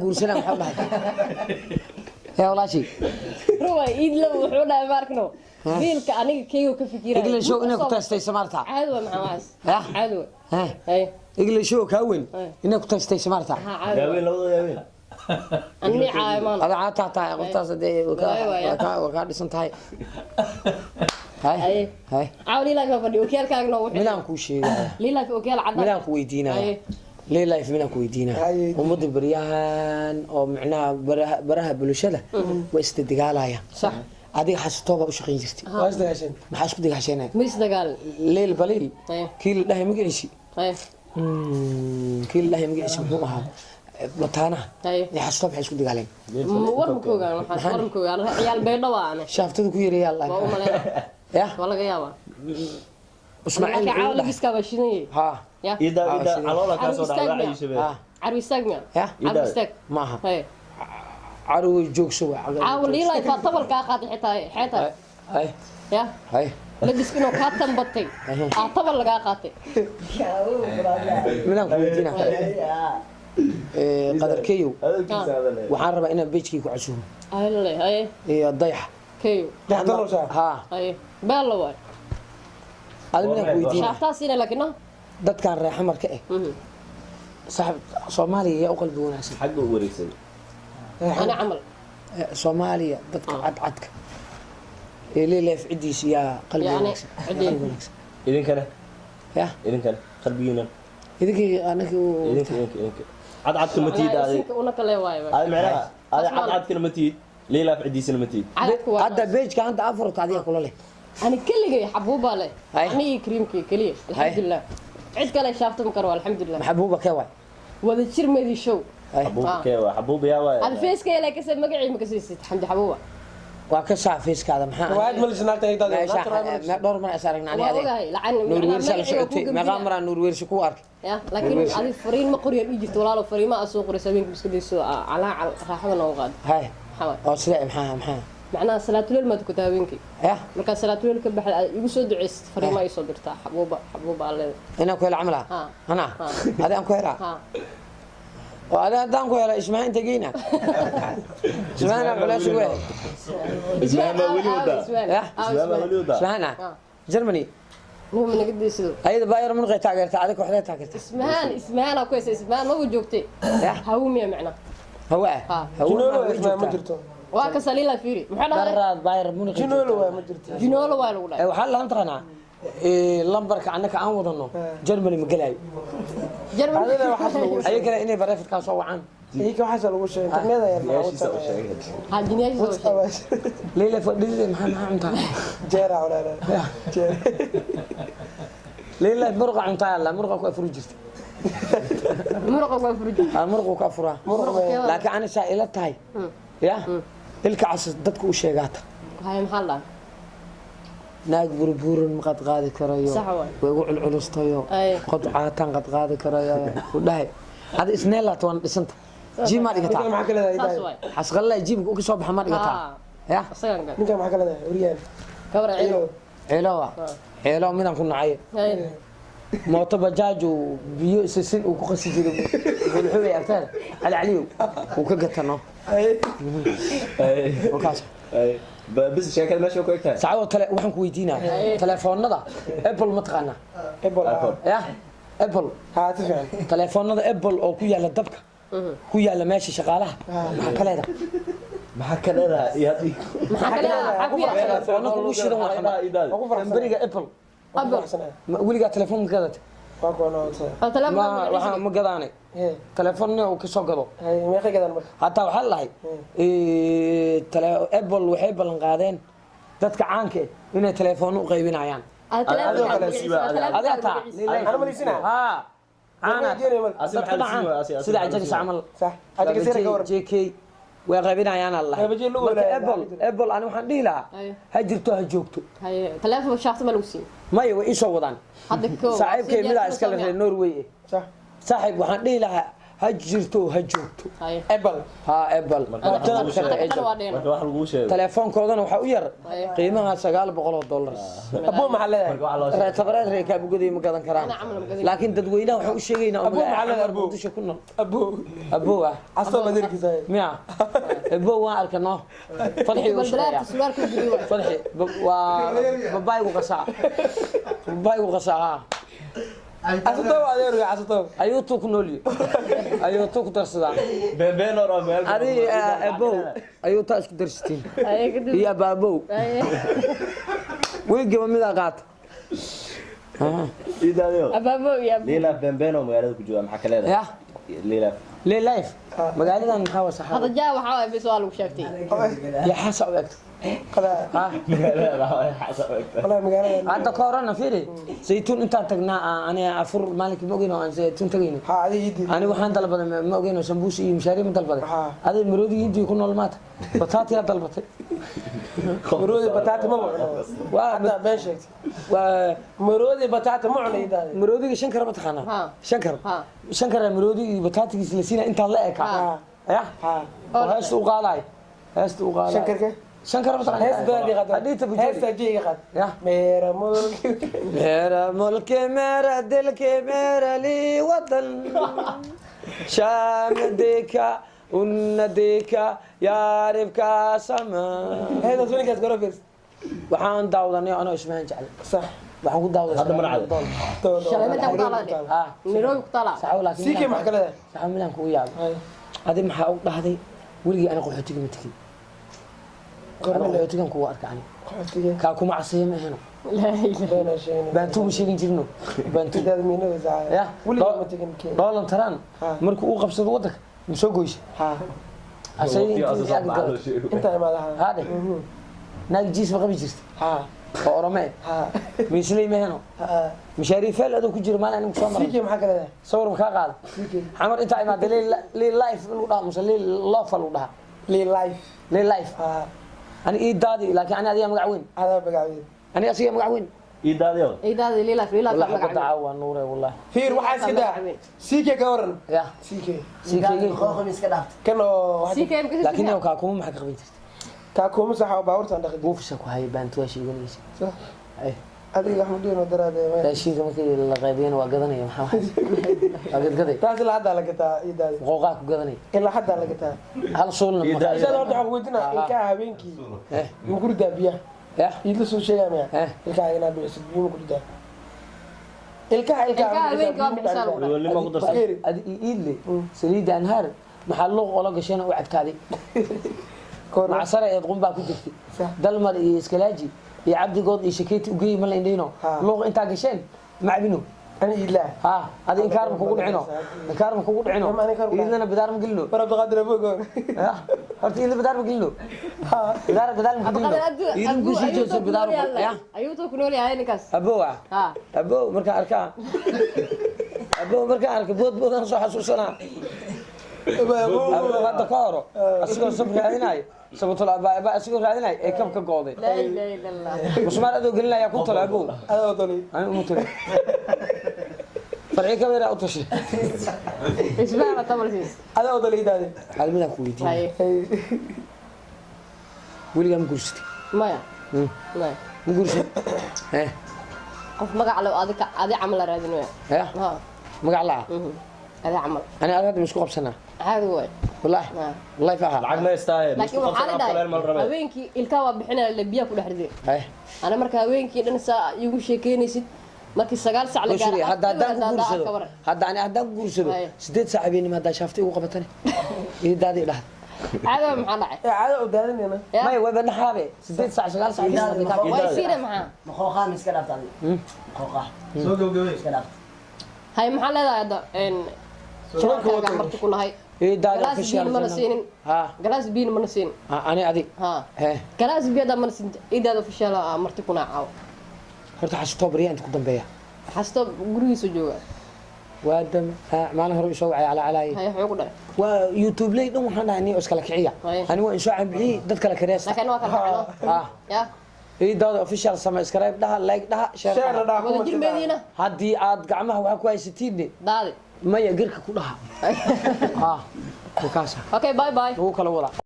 guursanaa maxaa dhahay يا والله شيء روى إيد لو وحنا ماركنو بيلك أنا كيو كفكيرة يقول شو إنك تستي سمارتها عدوى مع واس ها عدوى ها هاي يقول شو كون إنك تستي سمارتها يا وين لو يا وين أني عايمان هذا عاد تعطى قلت صدق وكاد سنت هاي هاي هاي عاولي لك فدي وكيل كان لو ميلان كل شيء لي لك وكيل عدنا ميلان كويدينا ليه لايف ميلان كويدينا ومد بريان أو معناه برها بلوشلة واستدقالها صح هذه حسيتوها وشقين جرتي واسدقاشين ما حاسب دقيقة عشانك مش دقال ليل بليل كيل الله مقعشي كيل الله مقعشي محوها بطانة يحسطوها بحيث كل دقالين ورمكوغا ورمكوغا عيال بيضاء أنا شافتك كوير يا الله يا والله يابا اسماعيل عاولي بيسكا بشيني ها إذا على كاسو دعوة أي شباب عروي ساقمة يا عروي ساق معها عروي جوك سوا عاولي لا يفطبل كاقات حتى هاي يا هاي لبس كنو كاتم بطي طبل لقا قاتي ميلان كويدينا قدر كيو waxaan rabaa inaan beejkii ku casuumo ay iyo dayax كيو ها اي بالله واي هذا من كويدين شافتاسينا لكنه dadkan reer xamarka صاحب Soomaaliya yaa u qalbi wanaagsan حق وريسي انا عمل Soomaaliya dadka cadcadka ee leeleef cidiis yaa qalbi wanaagsan idin kana ya idin kana qalbiyuna idinki anagu idinki عاد كلمتي هذه una kale waay هذا معناها هذا عاد كلمتي ليلى في عدي سلمتي هذا بيج كان تعفرت عليه كله له انا كلي حبوبه له اني كريمكي كلي الحمد لله عد كله شافته مكر الحمد لله محبوبه كواي وذا شير ميدي شو حبوبه كواي حبوبه يا واي الفيس كي لا كسب مقعي مكسيست حمد حبوبه وكسع فيس هذا محا واحد ملش ناقتي ما دور ما اسرقنا عليه هذه نور ويرسل شعتي ما غامر نور ويرش كو ارك يا لكن هذه فرين ما قريه يجي ولا فرين ما اسوق رسابين مسكديسو على راحه نوقاد هاي حوا او سريع محا معناها صلاه الليل ما تكتابينكي يا marka صلاه الليل ka baxay igu soo duceeyst فرين ma soo dirtaa xabuuba alle ina ku العملها انا هذا ان كويرا وهذا دان كويرا اسمها انت جينا اسمها ولا شو اسمها وليودا اسمها وليودا اسمها جرماني المهم انا قد يسدو ايده باير من غير تاغيرت عليك وحده تاغيرت اسمها كويس اسمها ما وجوجتي هاوميه معنا هو ما جرتو waa ka saliila fiiri maxaa dhahay darad baayir mun جنولو ما جرتي جنولو waa lagu dhahay waxa la antaqana lambarka annaka aan wadano Germany ma galay Germany ay kale inay bareefad ka soo wacaan هيك واحد لو شيء انترنت يا ha dunyada soo leela fadhida maxaa cuntaa جيرا ولا لا جيرا leela murqa cuntaa la murqa ku afur jirta murqa ku afur jirta murqa ku afura laakiin ana saa'ila tahay ya ilka casas dadku u sheegata hay maxaa la naag burburun ma qad qaadi karayo way ugu culculustayo qod caatan qad qaadi karayo u dhahay hada isneela toon dhisanta jiima dhigata ما كلا هاي xasqalla jiibka uga soo baxa ma dhigata ya ninka ma kala uriyaan kabra ceelo midaan ku nacay mooto bajaaj biyo sisin uu ku qasi jiray wuxuu agtaan ali uu ka gatano وكاس بس شكل ماشي كويس ساعه waxaan ku weydiinaa telefoonada Apple ma taqaana Apple ya Apple ha tafaan telefoonada Apple oo ku yaala dabka ku yaala meesha shaqaalaha maxaa kaleeda yaadi telefoonada ugu shidan waxaan bariga Apple weliga telefoon gadat waxaan ma gadaanay telefoonna uu ka soo gado meeqa gadan marka hatta waxa lahay Apple waxay ballan qaadeen dadka caanka inay telefoon u qaybinayaan انا ماليسنا ها انا sida ajaga amal صح ajaga sira ka war JK way qaybinayaan Allah Apple ana waxaan dhihi lahaa ha jirto ha joogto hay telefoon shakhsi ma lagu siin may way isoo wadaan hadda ko saaxiibkay mid iska la Norway صح saaxiib waxaan dhihi lahaa هجرتو هجوتو ابل ها ابل wax lagu sheego telefoonkoodana waxa u yar qiimaha $900 ابو محل tabareed reeka buguday ma gadan karaan laakiin dadweynaha waxa u sheegaynaa ابو محل ابو ابو ابو عصام مديرك زي miya ابو waan arkano fadxi u balbalaarka suwaarka guriga fadxi waa babaygu qasaa عصام عليه عصام ayuu tu ku nooliyay ayuu tu ku darsadaan been oo meel adi abo ayuu ta isku darsitiin iyo baabo way gabamida qaat idaadiyo abaabo ya leela been oo magaalada ku jooga maxaa kale ya leela life magaaladan maxaa wasaxa hada jaa waxa ay bisoo lagu sheegtay ya xasa u egto قلا والله مقالة hadda ka horana fiiri saytuun intaan tagnaa ani afur maalinka ma ogeyno aan saytuun tagayno ها هذه يدي ani waxaan dalbaday ma ogeyno sambuus iyo mishaari ma dalbaday adi maroodi intii ku nool maata bataati ya dalbatay مرودي بطاطا ما معنا waa بيشك waa مرودي بطاطا ما معنا يدي maroodiga shankar ma taqaanaa shankar maroodi iyo bataatigiis la siina intaan la eeka ya heesta u qaadaay heesta u qaadaay شنكر كيف shankar ma taqaanaa هيس دادي غدا hadii tabu هيس دادي غدا ya मेरा मुल्क मेरा मुल्क मेरा दिल के मेरा ली वतन शाम देखा उन देखा यारिब का समा هذا زوني كاس قرا فيرس waxaan daawadanay anoo ismaan jecel صح waxaan ku daawaday hadda ma dhacday shalamada ku talaa ha nirooy ku talaa saxaw laakiin سيكي محكلة saxaw milan ku yaab adi maxaa u dhahday wiliga ana qaxootiga ma tagin qaxootigan ku arkay ka kuma casay ma ahna la ilaha بين شيء baantu ma sheegin jirno baantu تداد مين وزعل ya ولي ما تجين كي doolan taran markuu uu qabsado wadanka ma soo goysay ها asay انت ما لها hade naag jiis ma qabi jirtay ها oo orome ها miisley ma ahna ها mishaari faal adoo ku jiro maalin anigu soo maray سيكي محكلة sawir ma ka qaada سيكي xamar inta imaad li life lagu dhaha musa li love lagu dhaha لي لايف li life ها ani ii daadi laakiin ani adiga magac weyn هذا بقعد ani asiga magac weyn idaadiyo idaadi lilaaf wallahi magac qada waa nuure wallahi فير وحاس كده سيكي كورن ya سيكي sikayga كانوا si keen ka laakiin yow ka kuma maxaa ka qabin jirtay كاكو مسح وباورت عند خدي buufisha ku hay baantu waa sheeganaysa صح ay هذه احمد دين ودرا ده raashinka markii la qaybiyana waa gadanaya maxaa waa gadgaday تاس لا حدا لقيتها يدال qooqaa ku gadanaya الا حدا لقيتها hal suulna ma اذا لو دحو ودنا ان كا هبينكي eh مقول دابيا ya يدلسو شيء يا eh الكا هنا بيسد مقول دا الكا الكا هبينكي waa bixisaan ugu dhaw. wali ma ku darsan adi iidle saliida anhaar maxaa loo qolo gashana u cabtaaday macasara ee qunbaa ku jirtay dalmar iyo iskalaaji iyo cabdigood iyo shakeeti u geeyay ma la indhayno luuq intaa gasheen macbino انا الا ha adi inkaar ma kugu dhicino iidlana bidaar ma gelino رب قادر ابوك horta iidla bidaar ma gelino bidaar ma gelino iidin ku sii joogso bidaar ya ayuu ku nool yahay ninkaas abowa ha abow markaan arkaa abow markaan arka boodboodaan soo xasuusanaa abow hadda ka horo asigoo sab raadinayo sababtoo abaa asigoo raadinayo ee kabka gooday la ilaha illallah cusmaan adoo gelinaya ku talo abow هذا وطني ani umu talo farci kamera u tashay isbaana tamarsiis هذا وطني دادي xaalmadaan ku weydiiyey hay weligaa ma guursatay maya maya ma guursatay qof magac leh adi camal raadin way ya ha magac laa adi camal ani aad hadda ma isku qabsanaa caadi way wallahi wallahi faaha lacag ma istaahe laakiin waxaa la dhahay haweenkii ilkaa waa bixinaya lebiya ku dhex riday hay ana marka haweenkii dhan saa igu sheekeynaysid markii 9 sac la gaaro hadda haddaan ku guursado 8 saac habeenimo haddaa shaaftay ugu qabatane iyo daadii dhahda caadi maxaa dhacay عادة ودادني انا may waba dhaxaabe 8 saac 9 saac way siire maxaa مخوخان iska dhaaftaday مخوخا soo gowgoway iska dhaaf hay maxaa leedahay hadda shaqada marti ku nahay iyo daadii galaas biin ma la siinin ha galaas biin ma la siin ani adig ha he galaas biin ma la siin idaada official ah marti ku naacaw horta xasuusto bariya inta ku dambeeya xasto gurigiisa jooga waa dam maalin hore isoo wacay ala alaay hay xoog dhaay waa youtube lay dhan waxaan dhahay inay iskala kiciya ani waa insoo cabci dad kala kareesta laakiin waa kala dhacdo ha ya daawada official subscribe dhaha like dhaha share wada jir meediina haddii aad gacmaha waxa ku haysatiinne daadi maya girka ku dhaha ha kaasa okay bye bye ugu kala wada